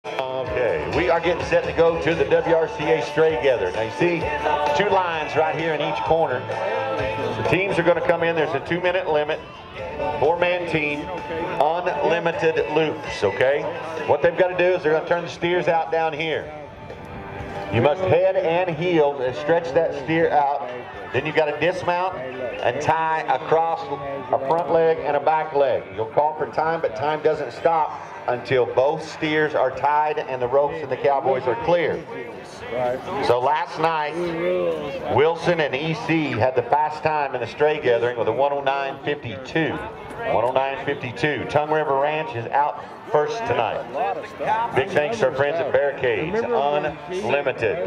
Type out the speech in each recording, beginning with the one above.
Okay, we are getting set to go to the WRCA stray gather. Now you see 2 lines right here in each corner. The teams are going to come in. There's a 2-minute limit, 4-man team, unlimited loops, okay? What they've got to do is they're going to turn the steers out down here. You must head and heel and stretch that steer out. Then you've got to dismount and tie across a front leg and a back leg. You'll call for time, but time doesn't stop until both steers are tied and the ropes and the cowboys are clear. So last night, Wilson and EC had the fast time in the stray gathering with a 109.52. 109.52. Tongue River Ranch is out first tonight. Big thanks to our friends at Barricades. Unlimited.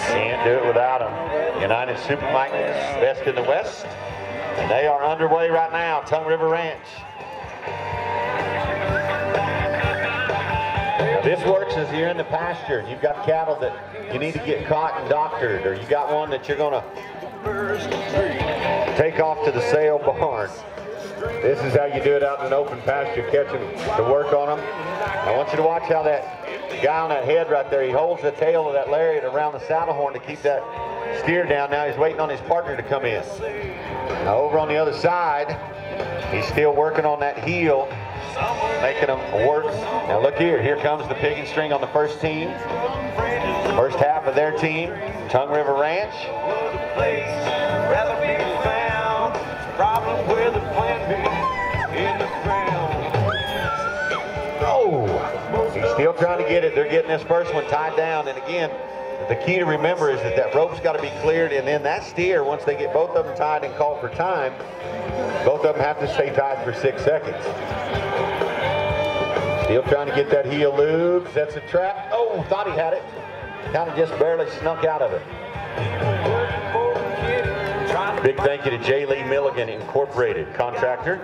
Can't do it without them. United Supermarkets, best in the West. And they are underway right now, Tongue River Ranch. Now this works as you're in the pasture and you've got cattle that you need to get caught and doctored, or you got one that you're going to take off to the sale barn. This is how you do it out in an open pasture, catching to work on them. I want you to watch how that guy on that head right there, he holds the tail of that lariat around the saddle horn to keep that steer down. Now he's waiting on his partner to come in. Now over on the other side, he's still working on that heel, making them work. Now look here, here comes the pig and string on the first team. First half of their team, Tongue River Ranch. Oh, he's still trying to get it. They're getting this first one tied down. And again, the key to remember is that that rope's got to be cleared, and then that steer, once they get both of them tied and called for time, both of them have to stay tied for 6 seconds. Still trying to get that heel loose. That's a trap. Oh, thought he had it. Kind of just barely snuck out of it. Big thank you to J. Lee Milligan Incorporated, contractor.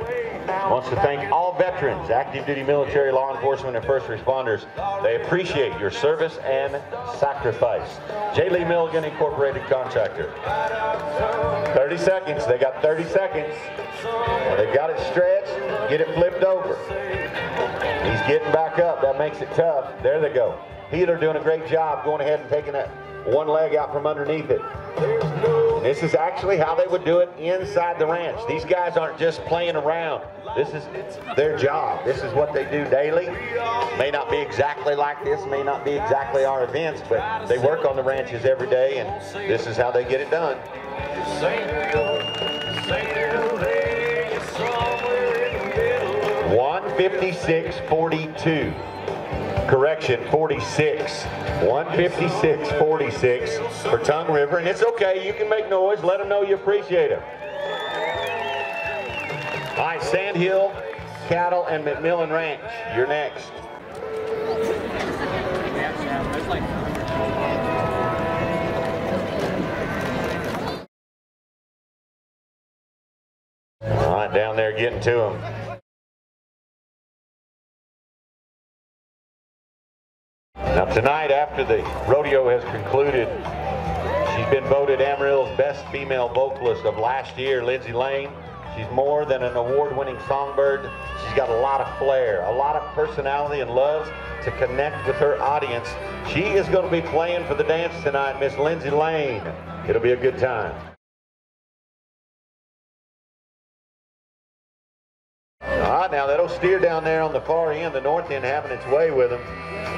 Wants to thank all veterans, active duty military, law enforcement, and first responders. They appreciate your service and sacrifice. J. Lee Milligan Incorporated, contractor. 30 seconds. They got 30 seconds. Well, they've got it stretched. Get it flipped over. He's getting back up. That makes it tough. There they go. Healer doing a great job going ahead and taking that one leg out from underneath it. This is actually how they would do it inside the ranch. These guys aren't just playing around. This is their job. This is what they do daily. May not be exactly like this, may not be exactly our events, but they work on the ranches every day, and this is how they get it done. 156.42. Correction, 46. 156.46 for Tongue River. And it's okay, you can make noise. Let them know you appreciate it. All right, Sandhill Cattle and McMillan Ranch, you're next. All right, down there getting to them. Now tonight, after the rodeo has concluded, she's been voted Amarillo's best female vocalist of last year, Lindsey Lane. She's more than an award-winning songbird. She's got a lot of flair, a lot of personality, and loves to connect with her audience. She is going to be playing for the dance tonight, Miss Lindsey Lane. It'll be a good time. All right, now that'll steer down there on the far end, the north end, having its way with them.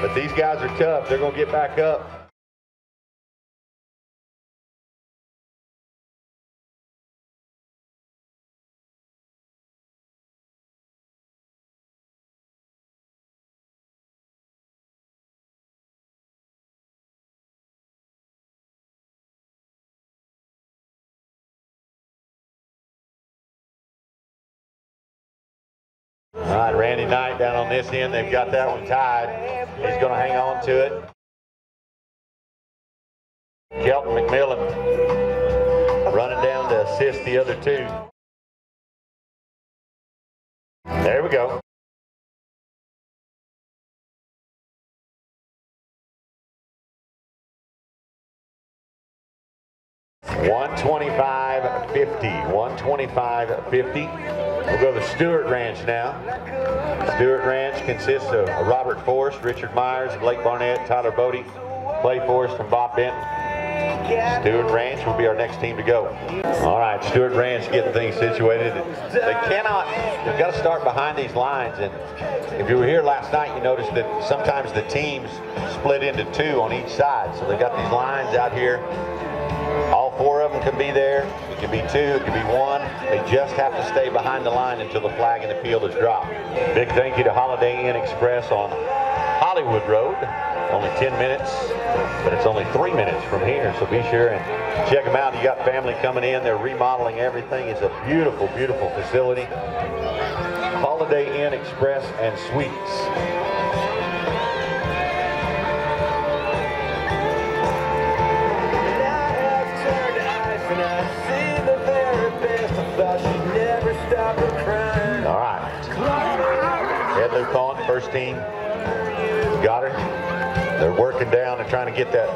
But these guys are tough. They're going to get back up. All right, Randy Knight down on this end. They've got that one tied. He's going to hang on to it. Kelton McMillan running down to assist the other two. There we go. 125.50. 125.50. We'll go to Stewart Ranch now. Stewart Ranch consists of Robert Forrest, Richard Myers, Blake Barnett, Tyler Bodie, Clay Forrest, and Bob Benton. Stewart Ranch will be our next team to go. All right, Stewart Ranch getting things situated. They've got to start behind these lines. And if you were here last night, you noticed that sometimes the teams split into two on each side. So they've got these lines out here. All four of them can be there. It can be two, it can be one. They just have to stay behind the line until the flag in the field is dropped. Big thank you to Holiday Inn Express on Hollywood Road. Only 10 minutes, but it's only 3 minutes from here, so be sure and check them out. You got family coming in, they're remodeling everything. It's a beautiful, beautiful facility. Holiday Inn Express and Suites. All right. Head loop on, first team. Got her. They're working down and trying to get that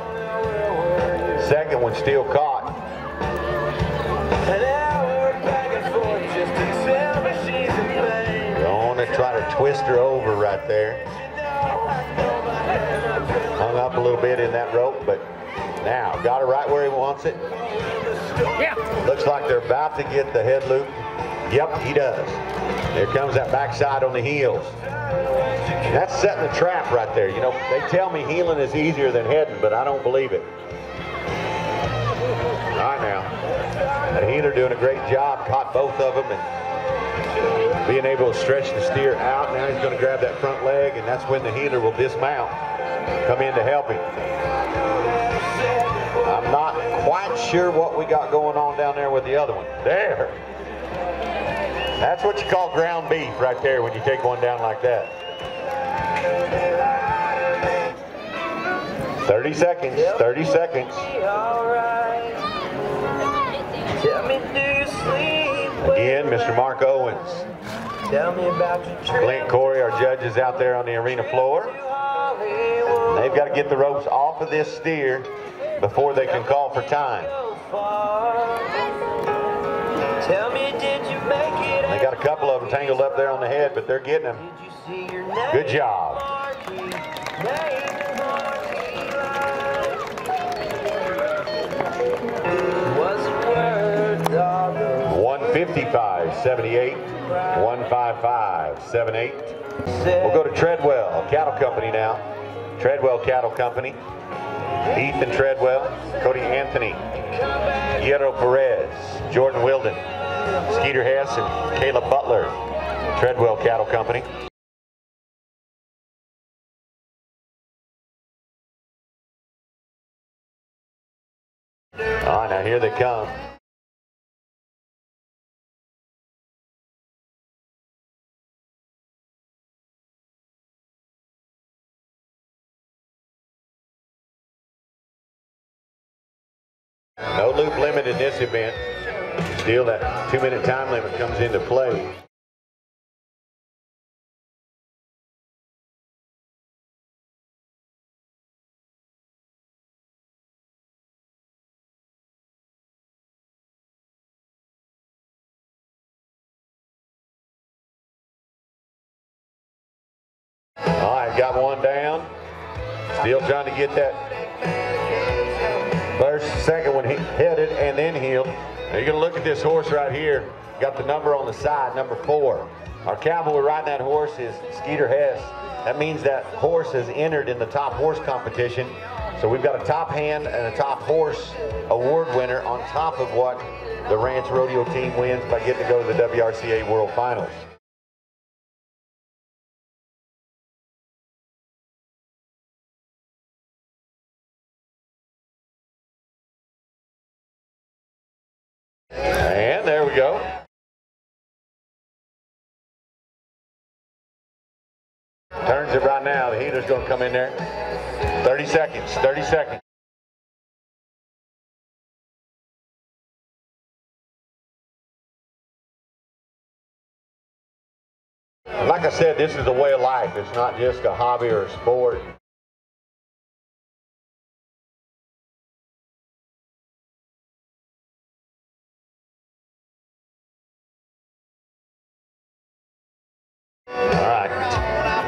second one still caught. Going to try to twist her over right there. Hung up a little bit in that rope, but now got her right where he wants it. Yeah. Looks like they're about to get the head loop. Yep, he does. There comes that backside on the heels. That's setting a trap right there. You know, they tell me heeling is easier than heading, but I don't believe it. All right now. The heeler doing a great job. Caught both of them and being able to stretch the steer out. Now he's going to grab that front leg, and that's when the heeler will dismount. Come in to help him. I'm not quite sure what we got going on down there with the other one. There. That's what you call ground beef right there when you take one down like that. 30 seconds, 30 seconds. Again, Mr. Mark Owens. Clint Corey, our judges out there on the arena floor. They've got to get the ropes off of this steer before they can call for time. They got a couple of them tangled up there on the head, but they're getting them. Good job. 155.78, 155.78. We'll go to Treadwell Cattle Company now. Treadwell Cattle Company. Ethan Treadwell, Cody Anthony, Guillermo Perez, Jordan Wilden, Skeeter Hess, and Caleb Butler. Treadwell Cattle Company. All right, now here they come. No loop limit in this event. Still, that 2-minute time limit comes into play. All right, got one down. Still trying to get that first, second one headed and then heeled. Now you're going to look at this horse right here. Got the number on the side, number 4. Our cowboy riding that horse is Skeeter Hess. That means that horse has entered in the top horse competition. So we've got a top hand and a top horse award winner on top of what the Ranch Rodeo team wins by getting to go to the WRCA World Finals. And there we go. Turns it right now. The heater's going to come in there. 30 seconds, 30 seconds. Like I said, this is the way of life. It's not just a hobby or a sport.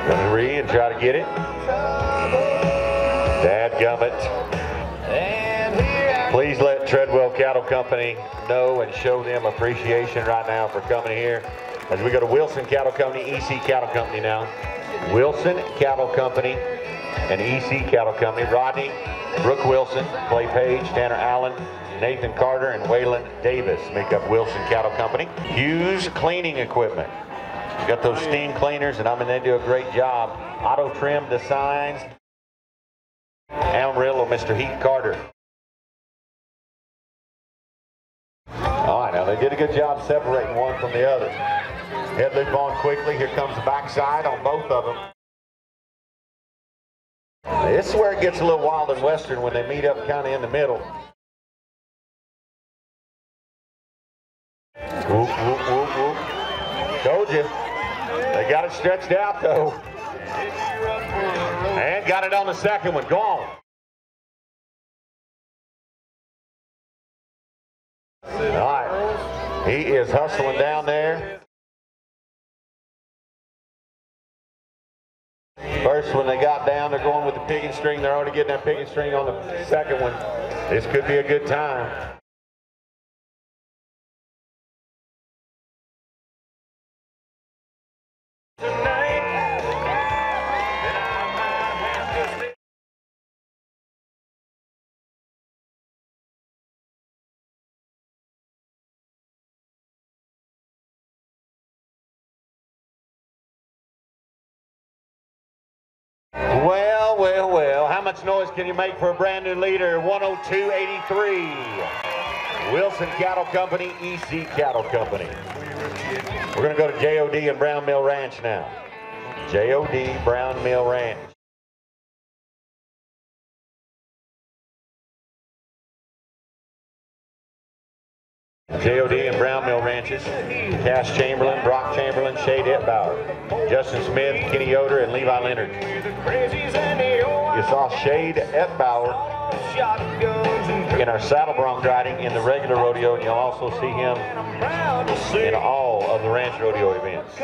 Gonna read and try to get it. Dadgummit. Please let Treadwell Cattle Company know and show them appreciation right now for coming here. As we go to Wilson Cattle Company, EC Cattle Company now. Wilson Cattle Company and EC Cattle Company. Rodney, Brooke Wilson, Clay Page, Tanner Allen, Nathan Carter, and Waylon Davis make up Wilson Cattle Company. Hughes Cleaning Equipment. Got those steam cleaners, and they do a great job. Auto Trim Designs. Amarillo, Mr. Heath Carter. All right, now they did a good job separating one from the other. Head loop on quickly. Here comes the backside on both of them. This is where it gets a little wild and western when they meet up kind of in the middle. Whoop, whoop, whoop, whoop. Told you. They got it stretched out though. And got it on the second one. Go on. All right. He is hustling down there. First one they got down, they're going with the picking string. They're already getting that picking string on the second one. This could be a good time. Well, well, well. How much noise can you make for a brand new leader? 102.83. Wilson Cattle Company, EC Cattle Company. We're going to go to JOD and Brown Mill Ranch now. JOD, Brown Mill Ranch. JOD and Brown Mill Ranches. Cass Chamberlain, Brock Chamberlain, Shade Etbauer, Justin Smith, Kenny Yoder, and Levi Leonard. You saw Shade Etbauer in our saddle bronc riding in the regular rodeo, and you'll also see him in all of the ranch rodeo events.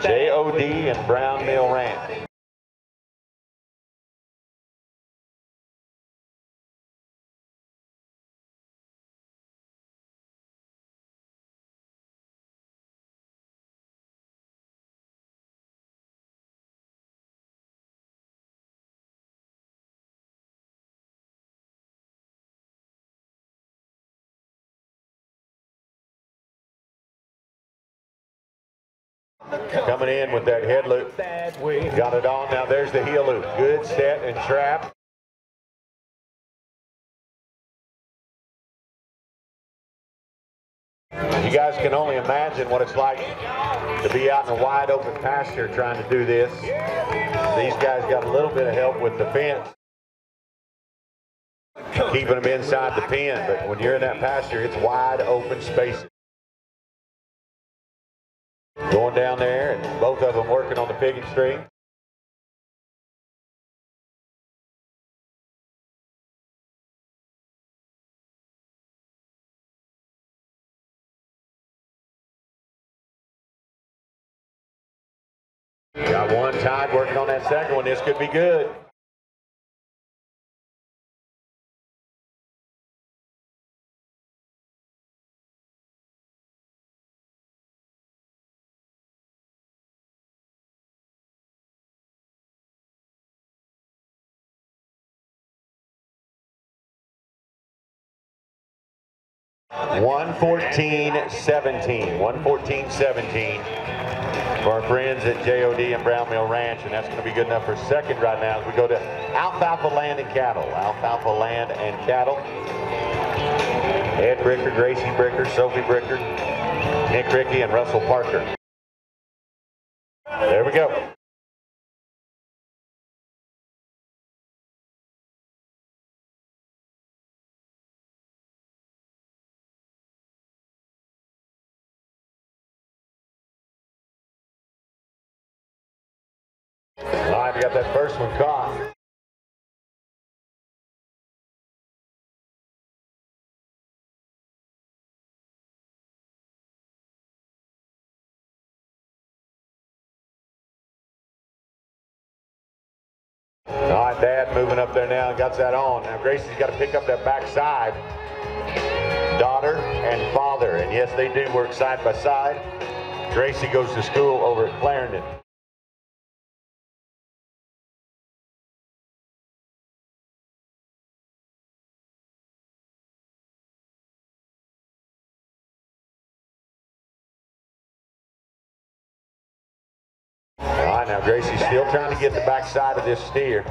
JOD and Brown Mill Ranch. Coming in with that head loop. Got it on. Now there's the heel loop. Good set and trap. You guys can only imagine what it's like to be out in a wide open pasture trying to do this. These guys got a little bit of help with the fence, keeping them inside the pen. But when you're in that pasture, it's wide open spaces. Going down there, and both of them working on the picking string. Got one tied, working on that second one. This could be good. $114.17. $114.17 for our friends at JOD and Brown Mill Ranch, and that's going to be good enough for second right now as we go to Alfalfa Land and Cattle. Alfalfa Land and Cattle. Ed Bricker, Gracie Bricker, Sophie Bricker, Nick Rickey, and Russell Parker. There we go. All right, we got that first one caught. All right, Dad moving up there now, got that on. Now Gracie's got to pick up that backside. Daughter and father, and yes, they do work side by side. Gracie goes to school over at Clarendon. All right, now Gracie's still trying to get the backside of this steer.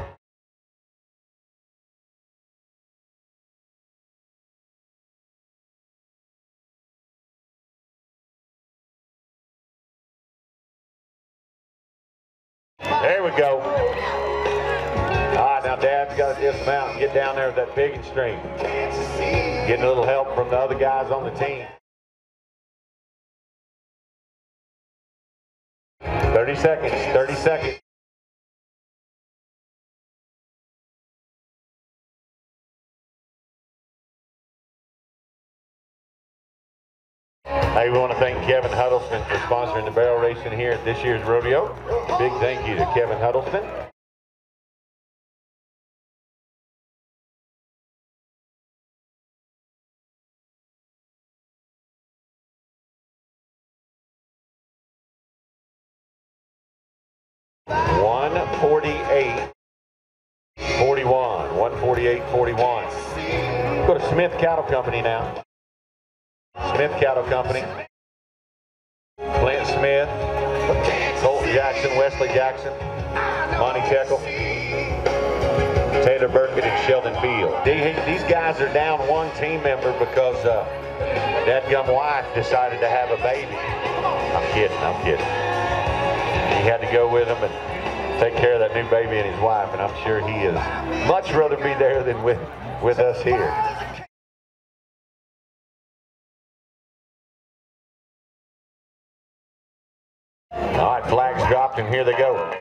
There we go. All right, now Dad's got to dismount and get down there with that pigging string. Getting a little help from the other guys on the team. 30 seconds, 30 seconds. Hey, we want to thank Kevin Huddleston for sponsoring the barrel racing here at this year's rodeo. Big thank you to Kevin Huddleston. $148.41. $148.41. Go to Smith Cattle Company now. Smith Cattle Company. Clint Smith, Colton Jackson, Wesley Jackson, Monty Teckle, Taylor Burkett, and Sheldon Field. These guys are down one team member because dadgum wife decided to have a baby. I'm kidding, I'm kidding. He had to go with him and take care of that new baby and his wife, and I'm sure he is much rather be there than with us here. All right, flags dropped, and here they go.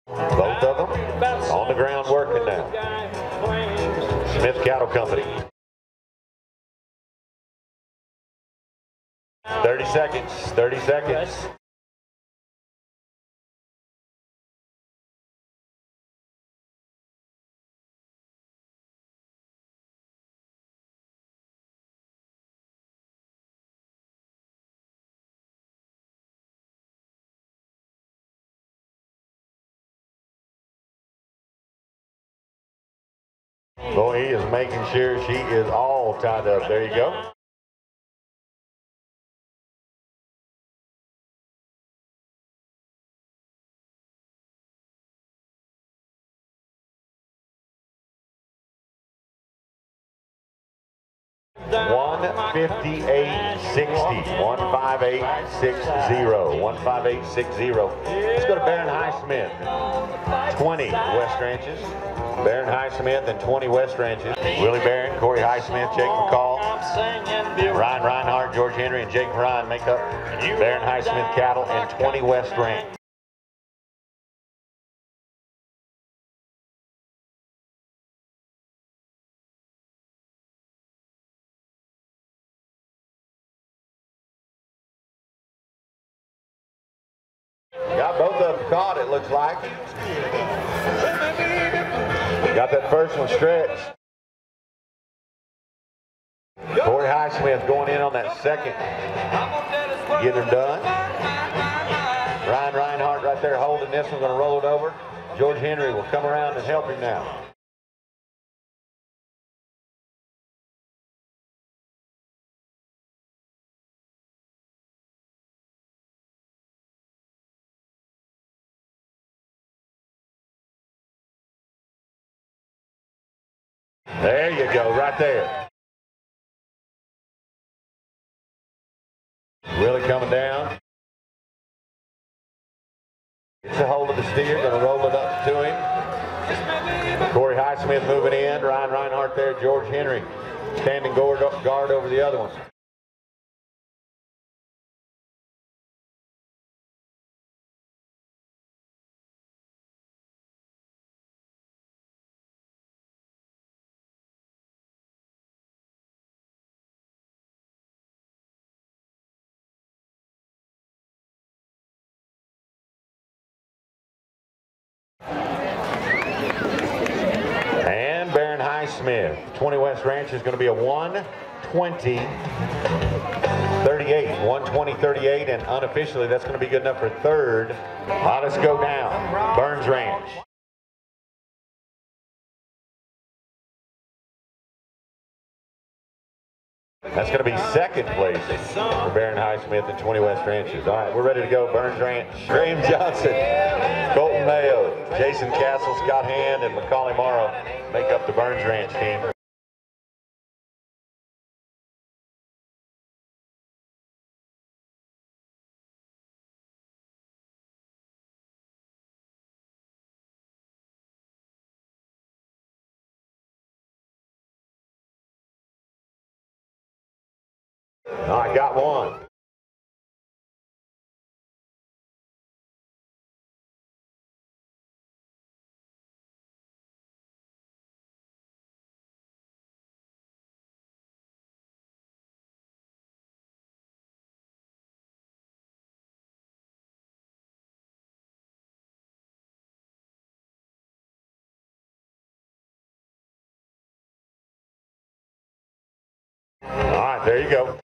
Both of them on the ground working now. Smith Cattle Company. 30 seconds, 30 seconds. Boy, he is making sure she is all tied up. There you go. $158.60. $158.60. Let's go to Baron Highsmith. 20 West Ranches. Baron Highsmith and 20 West Ranches. Willie Barron, Corey Highsmith, Jake McCall, Ryan Reinhardt, George Henry, and Jake Ryan make up Baron Highsmith Cattle and 20 West Ranch. Got both of them caught, it looks like. Got that first one stretched. Corey Highsmith going in on that second. Get her done. Ryan Reinhardt right there holding this one, going to roll it over. George Henry will come around and help him now. There you go, right there. Really coming down. Gets a hold of the steer, going to roll it up to him. Corey Highsmith moving in. Ryan Reinhardt there. George Henry standing guard over the other one. And Baron Highsmith, 20 West Ranch is going to be a 120-38. 120-38, and unofficially that's going to be good enough for third. Let's go down. Burns Ranch. That's going to be second place for Baron Highsmith and 20 West Ranches. All right, we're ready to go. Burns Ranch. Graham Johnson, Colton Mayo, Jason Castle, Scott Hand, and Macaulay Morrow make up the Burns Ranch team. I got one. All right, there you go.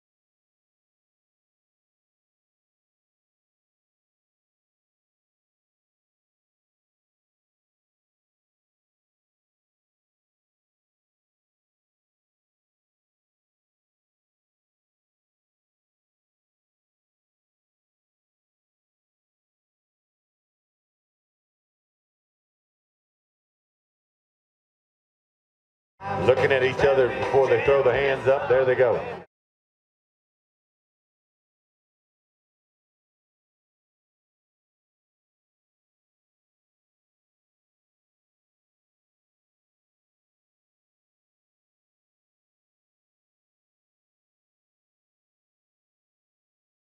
Looking at each other before they throw the hands up. There they go.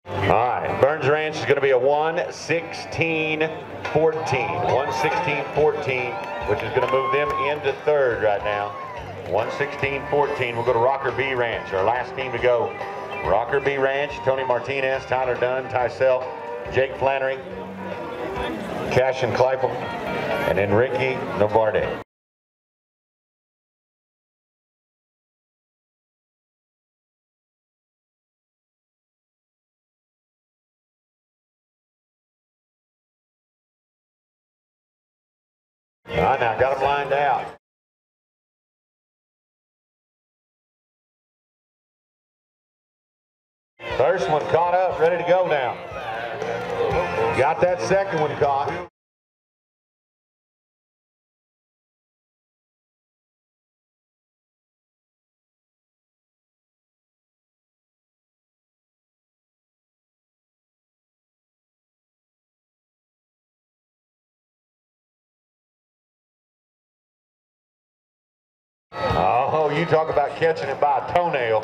All right, Burns Ranch is going to be a 116-14. 116-14, which is going to move them into third right now. 116-14. We'll go to Rocker B Ranch, our last team to go. Rocker B Ranch, Tony Martinez, Tyler Dunn, Tysell, Jake Flannery, Cashin Kleifel, and Enrique Novarde. All right, now got them lined out. First one caught up, ready to go now. Got that second one caught. Oh, you talk about catching it by a toenail.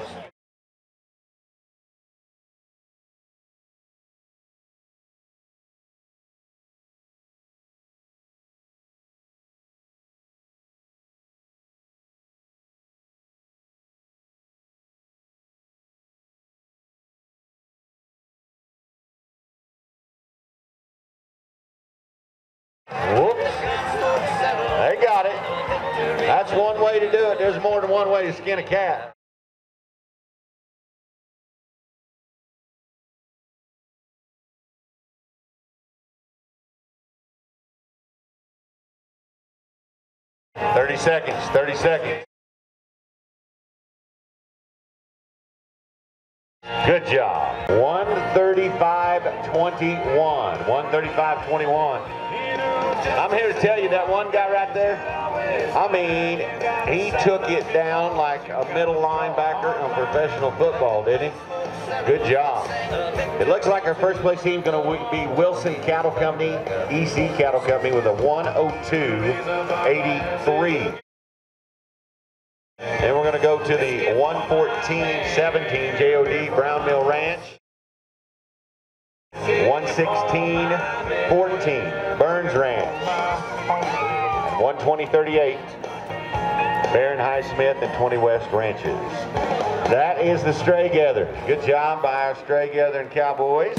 Whoops. They got it. That's one way to do it. There's more than one way to skin a cat. Thirty seconds, 30 seconds. Good job. 135-21. 135-21. I'm here to tell you that one guy right there, I mean, he took it down like a middle linebacker in professional football, didn't he? Good job. It looks like our first place team is going to be Wilson Cattle Company, EC Cattle Company, with a 102.83. Then we're going to go to the 114-17 JOD Brown Mill Ranch. 116-14 Burns Ranch. 120-38 Barron High Smith and 20 West Ranches. That is the stray gather. Good job by our stray gathering Cowboys.